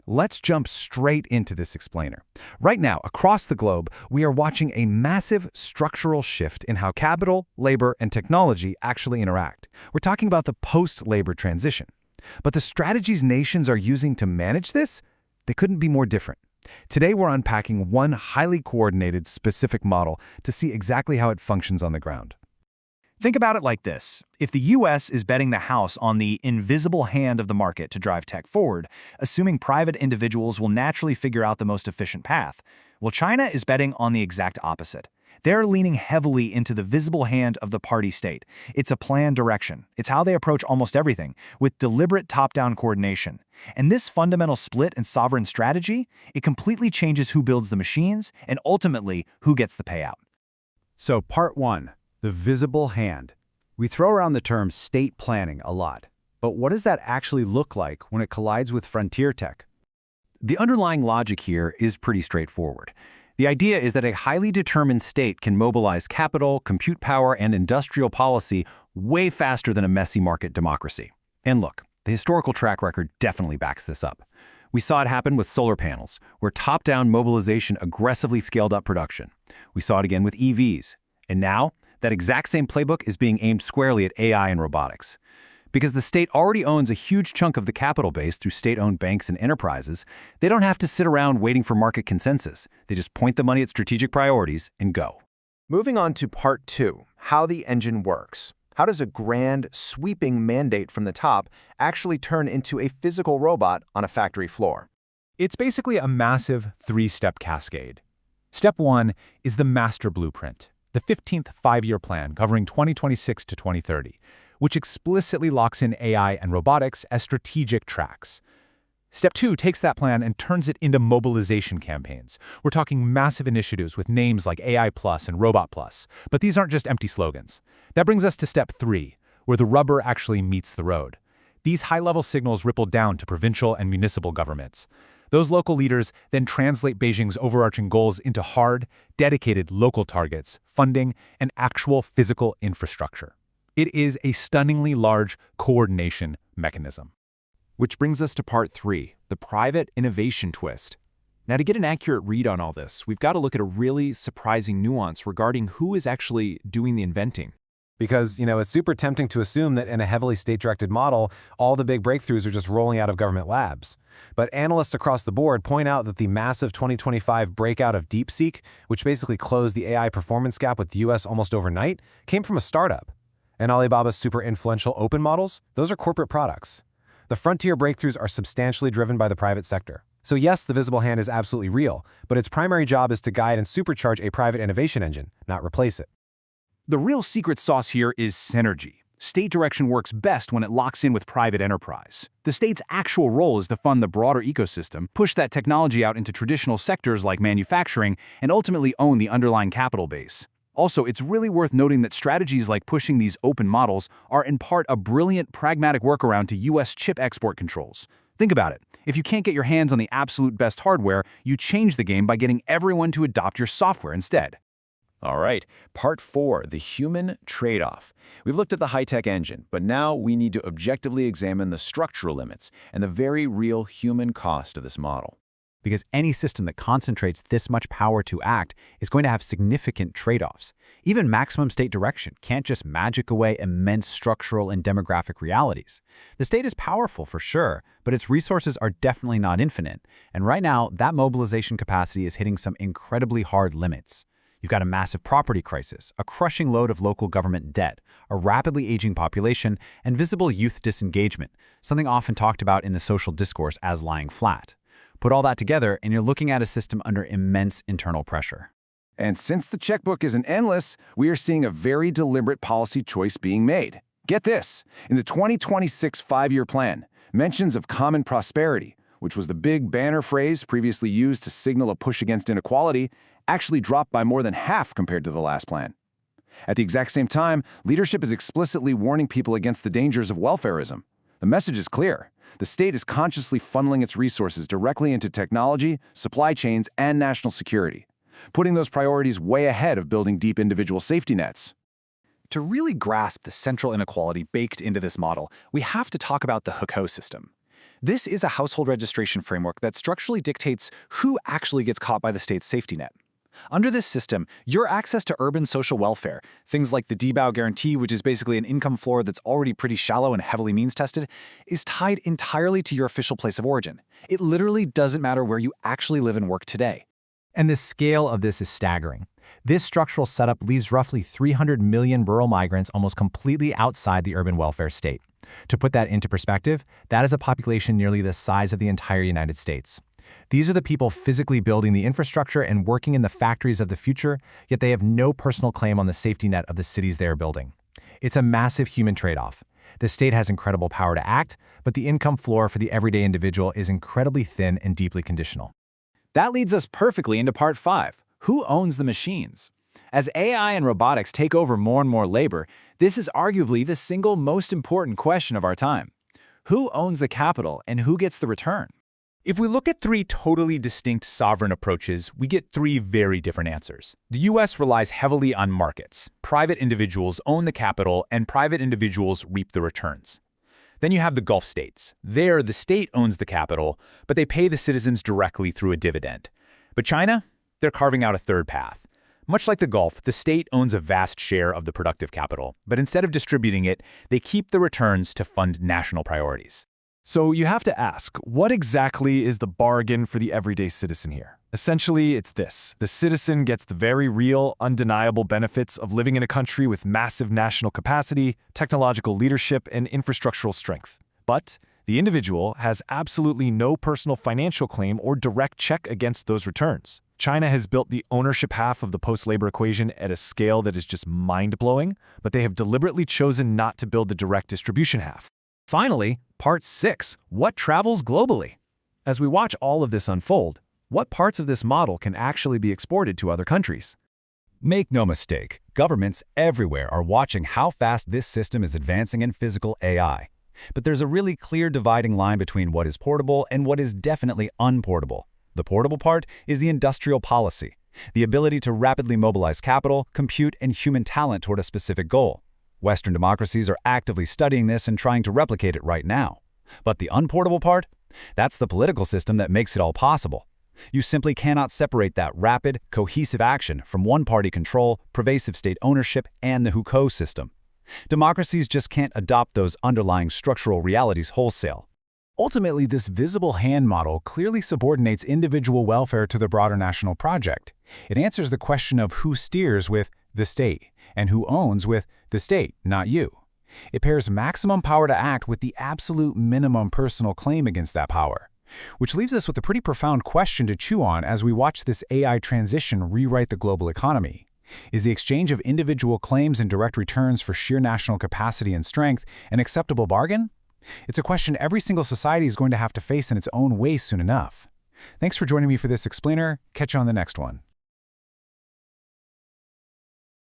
Let's jump straight into this explainer. Right now, across the globe, we are watching a massive structural shift in how capital, labor, and technology actually interact. We're talking about the post-labor transition. But the strategies nations are using to manage this, they couldn't be more different. Today, we're unpacking one highly coordinated, specific model to see exactly how it functions on the ground. Think about it like this. If the US is betting the house on the invisible hand of the market to drive tech forward, assuming private individuals will naturally figure out the most efficient path, well, China is betting on the exact opposite. They're leaning heavily into the visible hand of the party state. It's a planned direction. It's how they approach almost everything, with deliberate top-down coordination. And this fundamental split in sovereign strategy, it completely changes who builds the machines and ultimately who gets the payout. So part one. The visible hand. We throw around the term state planning a lot, but what does that actually look like when it collides with frontier tech? The underlying logic here is pretty straightforward. The idea is that a highly determined state can mobilize capital, compute power, and industrial policy way faster than a messy market democracy. And look, the historical track record definitely backs this up. We saw it happen with solar panels, where top-down mobilization aggressively scaled up production. We saw it again with EVs. And now, that exact same playbook is being aimed squarely at AI and robotics. Because the state already owns a huge chunk of the capital base through state-owned banks and enterprises, they don't have to sit around waiting for market consensus. They just point the money at strategic priorities and go. Moving on to part two, how the engine works. How does a grand, sweeping mandate from the top actually turn into a physical robot on a factory floor? It's basically a massive three-step cascade. Step one is the master blueprint, the 15th five-year plan covering 2026 to 2030, which explicitly locks in AI and robotics as strategic tracks. Step two takes that plan and turns it into mobilization campaigns. We're talking massive initiatives with names like AI Plus and Robot Plus, but these aren't just empty slogans. That brings us to step three, where the rubber actually meets the road. These high-level signals ripple down to provincial and municipal governments. Those local leaders then translate Beijing's overarching goals into hard, dedicated local targets, funding, and actual physical infrastructure. It is a stunningly large coordination mechanism. Which brings us to part three, the private innovation twist. Now, to get an accurate read on all this, we've got to look at a really surprising nuance regarding who is actually doing the inventing. Because, it's super tempting to assume that in a heavily state-directed model, all the big breakthroughs are just rolling out of government labs. But analysts across the board point out that the massive 2025 breakout of DeepSeek, which basically closed the AI performance gap with the US almost overnight, came from a startup. And Alibaba's super influential open models, those are corporate products. The frontier breakthroughs are substantially driven by the private sector. So yes, the visible hand is absolutely real, but its primary job is to guide and supercharge a private innovation engine, not replace it. The real secret sauce here is synergy. State direction works best when it locks in with private enterprise. The state's actual role is to fund the broader ecosystem, push that technology out into traditional sectors like manufacturing, and ultimately own the underlying capital base. Also, it's really worth noting that strategies like pushing these open models are in part a brilliant pragmatic workaround to US chip export controls. Think about it. If you can't get your hands on the absolute best hardware, you change the game by getting everyone to adopt your software instead. All right, part four, the human trade-off. We've looked at the high-tech engine, but now we need to objectively examine the structural limits and the very real human cost of this model. Because any system that concentrates this much power to act is going to have significant trade-offs. Even maximum state direction can't just magic away immense structural and demographic realities. The state is powerful for sure, but its resources are definitely not infinite. And right now, that mobilization capacity is hitting some incredibly hard limits. You've got a massive property crisis, a crushing load of local government debt, a rapidly aging population, and visible youth disengagement, something often talked about in the social discourse as lying flat. Put all that together, and you're looking at a system under immense internal pressure. And since the checkbook isn't endless, we are seeing a very deliberate policy choice being made. Get this, in the 2026 five-year plan, mentions of common prosperity, which was the big banner phrase previously used to signal a push against inequality, actually dropped by more than half compared to the last plan. At the exact same time, leadership is explicitly warning people against the dangers of welfarism. The message is clear. The state is consciously funneling its resources directly into technology, supply chains, and national security, putting those priorities way ahead of building deep individual safety nets. To really grasp the central inequality baked into this model, we have to talk about the Hukou system. This is a household registration framework that structurally dictates who actually gets caught by the state's safety net. Under this system, your access to urban social welfare, things like the DBOW guarantee, which is basically an income floor that's already pretty shallow and heavily means-tested, is tied entirely to your official place of origin. It literally doesn't matter where you actually live and work today. And the scale of this is staggering. This structural setup leaves roughly 300 million rural migrants almost completely outside the urban welfare state. To put that into perspective, that is a population nearly the size of the entire United States. These are the people physically building the infrastructure and working in the factories of the future, yet they have no personal claim on the safety net of the cities they are building. It's a massive human trade-off. The state has incredible power to act, but the income floor for the everyday individual is incredibly thin and deeply conditional. That leads us perfectly into part 5. Who owns the machines? As AI and robotics take over more and more labor, this is arguably the single most important question of our time. Who owns the capital and who gets the return? If we look at 3 totally distinct sovereign approaches, we get 3 very different answers. The US relies heavily on markets. Private individuals own the capital, and private individuals reap the returns. Then you have the Gulf states. There, the state owns the capital, but they pay the citizens directly through a dividend. But China? They're carving out a third path. Much like the Gulf, the state owns a vast share of the productive capital, but instead of distributing it, they keep the returns to fund national priorities. So you have to ask, what exactly is the bargain for the everyday citizen here? Essentially, it's this. The citizen gets the very real, undeniable benefits of living in a country with massive national capacity, technological leadership, and infrastructural strength. But the individual has absolutely no personal financial claim or direct check against those returns. China has built the ownership half of the post-labor equation at a scale that is just mind-blowing, but they have deliberately chosen not to build the direct distribution half. Finally, part 6, what travels globally? As we watch all of this unfold, what parts of this model can actually be exported to other countries? Make no mistake, governments everywhere are watching how fast this system is advancing in physical AI. But there's a really clear dividing line between what is portable and what is definitely unportable. The portable part is the industrial policy, the ability to rapidly mobilize capital, compute, and human talent toward a specific goal. Western democracies are actively studying this and trying to replicate it right now. But the unportable part? That's the political system that makes it all possible. You simply cannot separate that rapid, cohesive action from one-party control, pervasive state ownership, and the Hukou system. Democracies just can't adopt those underlying structural realities wholesale. Ultimately, this visible hand model clearly subordinates individual welfare to the broader national project. It answers the question of who steers with the state and who owns with the state, not you. It pairs maximum power to act with the absolute minimum personal claim against that power. Which leaves us with a pretty profound question to chew on as we watch this AI transition rewrite the global economy. Is the exchange of individual claims and direct returns for sheer national capacity and strength an acceptable bargain? It's a question every single society is going to have to face in its own way soon enough. Thanks for joining me for this explainer. Catch you on the next one.